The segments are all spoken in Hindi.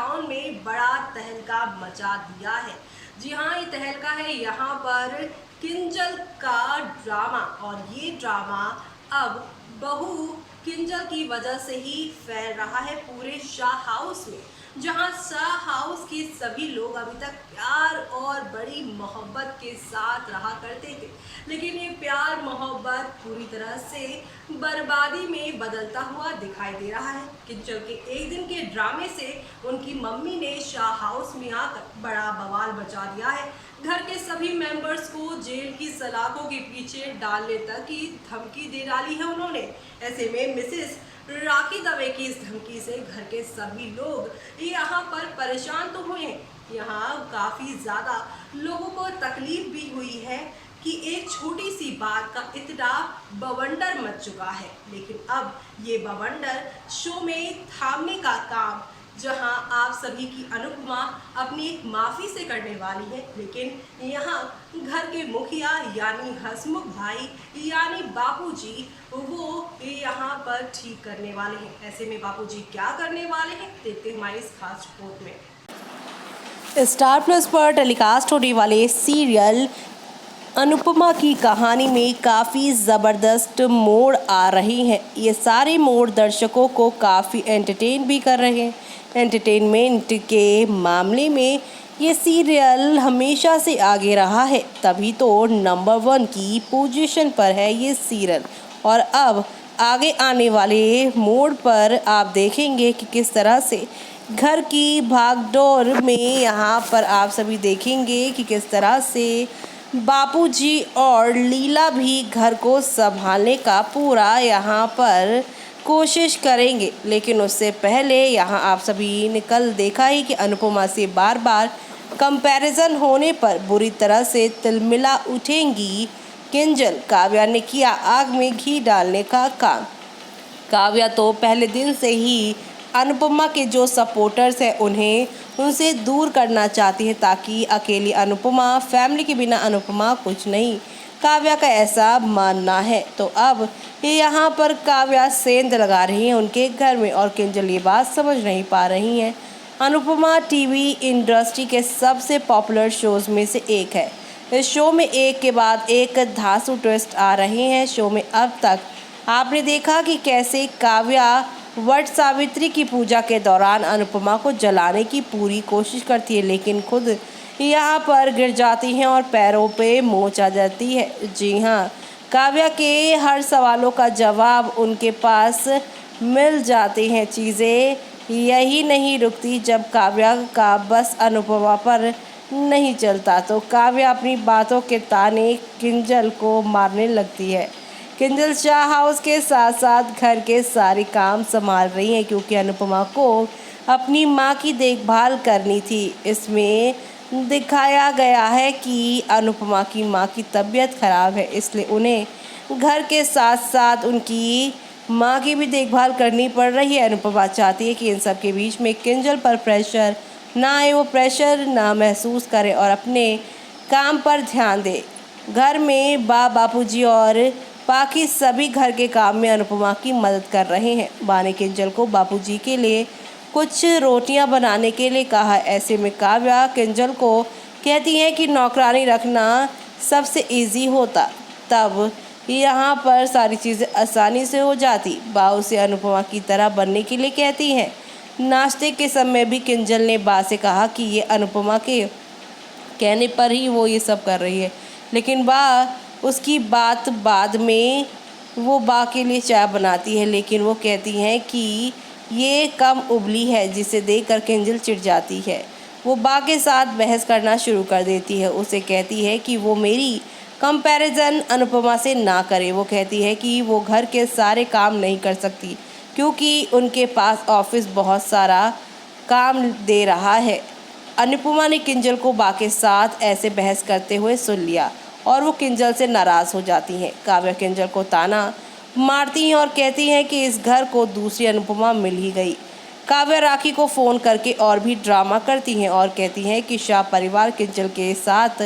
टाउन में बड़ा तहलका मचा दिया है। जी हाँ, ये तहलका है यहाँ पर किंजल का ड्रामा, और ये ड्रामा अब बहू किंजल की वजह से ही फैल रहा है पूरे शाह हाउस में। जहां शाह हाउस के सभी लोग अभी तक प्यार और बड़ी मोहब्बत के साथ रहा करते थे, लेकिन ये प्यार मोहब्बत पूरी तरह से बर्बादी में बदलता हुआ दिखाई दे रहा है। किंजल के एक दिन के ड्रामे से उनकी मम्मी ने शाह हाउस में आकर बड़ा बवाल मचा दिया है। घर के सभी मेंबर्स को जेल की सलाखों के पीछे डालने तक की धमकी दे डाली है उन्होंने। ऐसे में मिसेस राखी दवे की इस धमकी से घर के सभी लोग यहाँ पर परेशान तो हुए हैं। यहाँ काफ़ी ज़्यादा लोगों को तकलीफ भी हुई है कि एक छोटी सी बात का इतना बवंडर मच चुका है। लेकिन अब ये बवंडर शो में थामने का काम जहां आप सभी की अनुपमा अपनी एक माफ़ी से करने वाली है, लेकिन यहाँ घर के मुखिया यानी हसमुख भाई यानी बापूजी वो यहाँ पर ठीक करने वाले हैं। ऐसे में बापूजी क्या करने वाले हैं, देखते हैं हमारी इस खास रिपोर्ट में। स्टार प्लस पर टेलीकास्ट होने वाले सीरियल अनुपमा की कहानी में काफ़ी ज़बरदस्त मोड़ आ रही हैं। ये सारे मोड़ दर्शकों को काफ़ी एंटरटेन भी कर रहे हैं। एंटरटेनमेंट के मामले में ये सीरियल हमेशा से आगे रहा है, तभी तो नंबर 1 की पोजीशन पर है ये सीरियल। और अब आगे आने वाले मोड़ पर आप देखेंगे कि किस तरह से घर की भागदौड़ में यहाँ पर आप सभी देखेंगे कि किस तरह से बापूजी और लीला भी घर को संभालने का पूरा यहाँ पर कोशिश करेंगे। लेकिन उससे पहले यहाँ आप सभी ने कल देखा ही कि अनुपमा से बार बार कंपैरिजन होने पर बुरी तरह से तिलमिला उठेंगी किंजल। काव्या ने किया आग में घी डालने का काम। काव्या तो पहले दिन से ही अनुपमा के जो सपोर्टर्स हैं उन्हें उनसे दूर करना चाहती है, ताकि अकेली अनुपमा, फैमिली के बिना अनुपमा कुछ नहीं, काव्या का ऐसा मानना है। तो अब यहाँ पर काव्या सेंध लगा रही है उनके घर में, और किंजल ये बात समझ नहीं पा रही हैं। अनुपमा टीवी इंडस्ट्री के सबसे पॉपुलर शोज़ में से एक है। इस शो में एक के बाद एक धांसू ट्विस्ट आ रहे हैं। शो में अब तक आपने देखा कि कैसे काव्या वट सावित्री की पूजा के दौरान अनुपमा को जलाने की पूरी कोशिश करती है, लेकिन खुद यहाँ पर गिर जाती हैं और पैरों पे मोच आ जाती है। जी हाँ, काव्या के हर सवालों का जवाब उनके पास मिल जाते हैं। चीज़ें यही नहीं रुकती। जब काव्या का बस अनुपमा पर नहीं चलता तो काव्या अपनी बातों के ताने किंजल को मारने लगती है। किंजल शाह हाउस के साथ साथ घर के सारे काम संभाल रही हैं, क्योंकि अनुपमा को अपनी मां की देखभाल करनी थी। इसमें दिखाया गया है कि अनुपमा की मां की तबीयत खराब है, इसलिए उन्हें घर के साथ साथ उनकी मां की भी देखभाल करनी पड़ रही है। अनुपमा चाहती है कि इन सब के बीच में किंजल पर प्रेशर ना आए, वो प्रेशर ना महसूस करे और अपने काम पर ध्यान दे। घर में बापूजी और बाकी सभी घर के काम में अनुपमा की मदद कर रहे हैं। मां ने किंजल को बापूजी के लिए कुछ रोटियां बनाने के लिए कहा। ऐसे में काव्या किंजल को कहती है कि नौकरानी रखना सबसे इजी होता, तब यहाँ पर सारी चीज़ें आसानी से हो जाती। बा उसे अनुपमा की तरह बनने के लिए कहती हैं। नाश्ते के समय भी किंजल ने बा से कहा कि ये अनुपमा के कहने पर ही वो ये सब कर रही है, लेकिन बा उसकी बात बाद में वो बा के लिए चाय बनाती है, लेकिन वो कहती हैं कि ये कम उबली है, जिसे देखकर किंजल चिढ़ जाती है। वो बा के साथ बहस करना शुरू कर देती है। उसे कहती है कि वो मेरी कंपैरिजन अनुपमा से ना करे। वो कहती है कि वो घर के सारे काम नहीं कर सकती क्योंकि उनके पास ऑफिस बहुत सारा काम दे रहा है। अनुपमा ने किंजल को बा के साथ ऐसे बहस करते हुए सुन लिया और वो किंजल से नाराज़ हो जाती हैं। काव्या किंजल को ताना मारती हैं और कहती हैं कि इस घर को दूसरी अनुपमा मिल ही गई। काव्या राखी को फ़ोन करके और भी ड्रामा करती हैं और कहती हैं कि शाह परिवार किंजल के साथ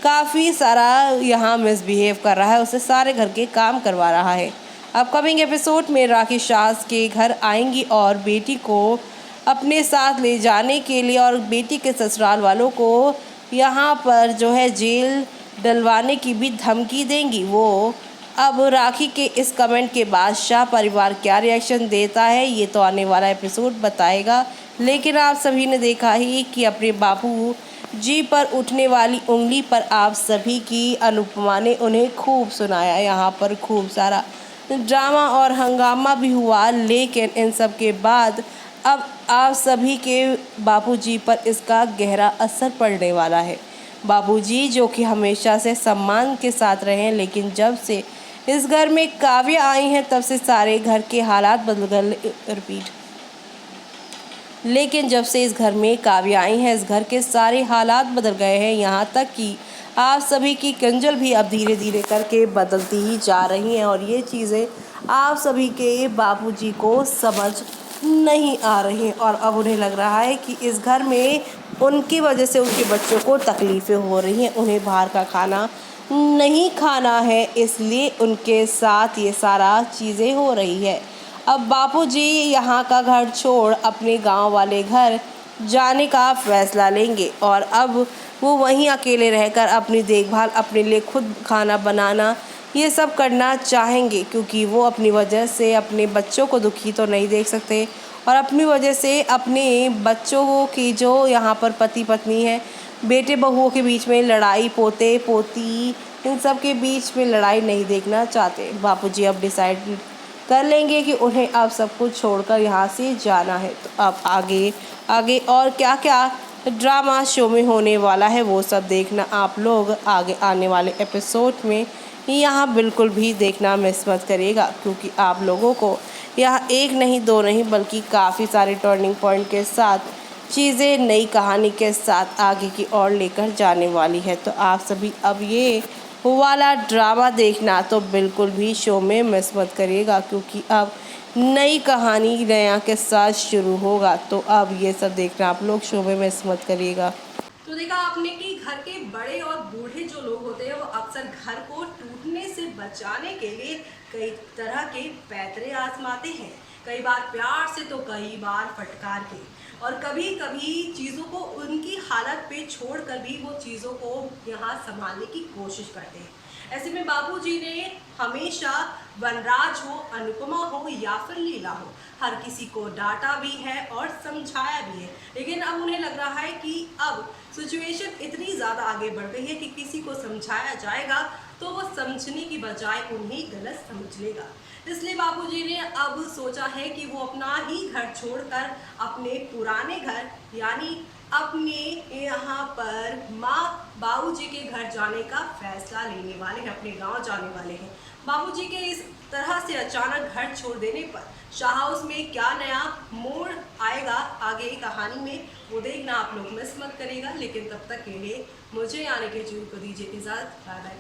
काफ़ी सारा यहाँ मिसबिहेव कर रहा है, उसे सारे घर के काम करवा रहा है। अपकमिंग एपिसोड में राखी शाह के घर आएंगी और बेटी को अपने साथ ले जाने के लिए और बेटी के ससुराल वालों को यहाँ पर जो है जेल डलवाने की भी धमकी देंगी। वो अब राखी के इस कमेंट के बाद शाह परिवार क्या रिएक्शन देता है ये तो आने वाला एपिसोड बताएगा। लेकिन आप सभी ने देखा ही कि अपने बापू जी पर उठने वाली उंगली पर आप सभी की अनुपमा ने उन्हें खूब सुनाया। यहाँ पर खूब सारा ड्रामा और हंगामा भी हुआ, लेकिन इन सब के बाद अब आप सभी के बापूजी पर इसका गहरा असर पड़ने वाला है। बापूजी जो कि हमेशा से सम्मान के साथ रहे हैं, लेकिन जब से इस घर में काव्य आई हैं तब से सारे घर के हालात बदल गए। लेकिन जब से इस घर में काव्य आई हैं, इस घर के सारे हालात बदल गए हैं। यहाँ तक कि आप सभी की किंजल भी अब धीरे धीरे करके बदलती ही जा रही हैं और ये चीज़ें आप सभी के बापूजी को समझ नहीं आ रही हैं और अब उन्हें लग रहा है कि इस घर में उनकी वजह से उनके बच्चों को तकलीफ़ें हो रही हैं। उन्हें बाहर का खाना नहीं खाना है, इसलिए उनके साथ ये सारा चीज़ें हो रही है। अब बापूजी यहाँ का घर छोड़ अपने गांव वाले घर जाने का फ़ैसला लेंगे और अब वो वहीं अकेले रहकर अपनी देखभाल, अपने लिए खुद खाना बनाना ये सब करना चाहेंगे, क्योंकि वो अपनी वजह से अपने बच्चों को दुखी तो नहीं देख सकते और अपनी वजह से अपने बच्चों की जो यहाँ पर पति पत्नी है, बेटे बहुओं के बीच में लड़ाई, पोते पोती इन सब के बीच में लड़ाई नहीं देखना चाहते। बापूजी अब डिसाइड कर लेंगे कि उन्हें अब सब कुछ छोड़कर यहाँ से जाना है। तो अब आगे आगे और क्या क्या ड्रामा शो में होने वाला है वो सब देखना आप लोग आगे आने वाले एपिसोड में यहाँ बिल्कुल भी देखना मिस मत करिएगा, क्योंकि आप लोगों को यहाँ एक नहीं दो नहीं बल्कि काफ़ी सारे टर्निंग पॉइंट के साथ चीज़ें नई कहानी के साथ आगे की ओर लेकर जाने वाली है। तो आप सभी अब ये वाला ड्रामा देखना तो बिल्कुल भी शो में मिस मत करिएगा, क्योंकि अब नई कहानी नया के साथ शुरू होगा। तो अब ये सब देखना आप लोग शो में मिस मत करिएगा। तो देखा आपने कि घर के बड़े और बूढ़े जो लोग होते हैं वो अक्सर घर को टूटने से बचाने के लिए कई तरह के पैतरे आजमाते हैं, कई बार प्यार से तो कई बार फटकार के, और कभी कभी चीज़ों को उनकी हालत पे छोड़कर भी वो चीज़ों को यहाँ संभालने की कोशिश करते हैं। ऐसे में बापूजी ने हमेशा वनराज हो, अनुपमा हो या फिर लीला हो, हर किसी को डांटा भी है और समझाया भी है। लेकिन अब उन्हें लग रहा है कि अब सिचुएशन इतनी ज़्यादा आगे बढ़ गई है कि किसी को समझाया जाएगा तो वो समझने की बजाय उन्हें गलत समझ लेगा। इसलिए बापूजी ने अब सोचा है कि वो अपना ही घर छोड़कर अपने पुराने घर यानी अपने यहाँ पर माँ बाबूजी के घर जाने का फैसला लेने वाले हैं, अपने गांव जाने वाले हैं। बाबूजी के इस तरह से अचानक घर छोड़ देने पर शाह हाउस में क्या नया मोड़ आएगा आगे कहानी में, वो देखना आप लोग मिस मत करिएगा। लेकिन तब तक के लिए मुझे आने के जुड़ को दीजिए इजाज़त। Bye bye.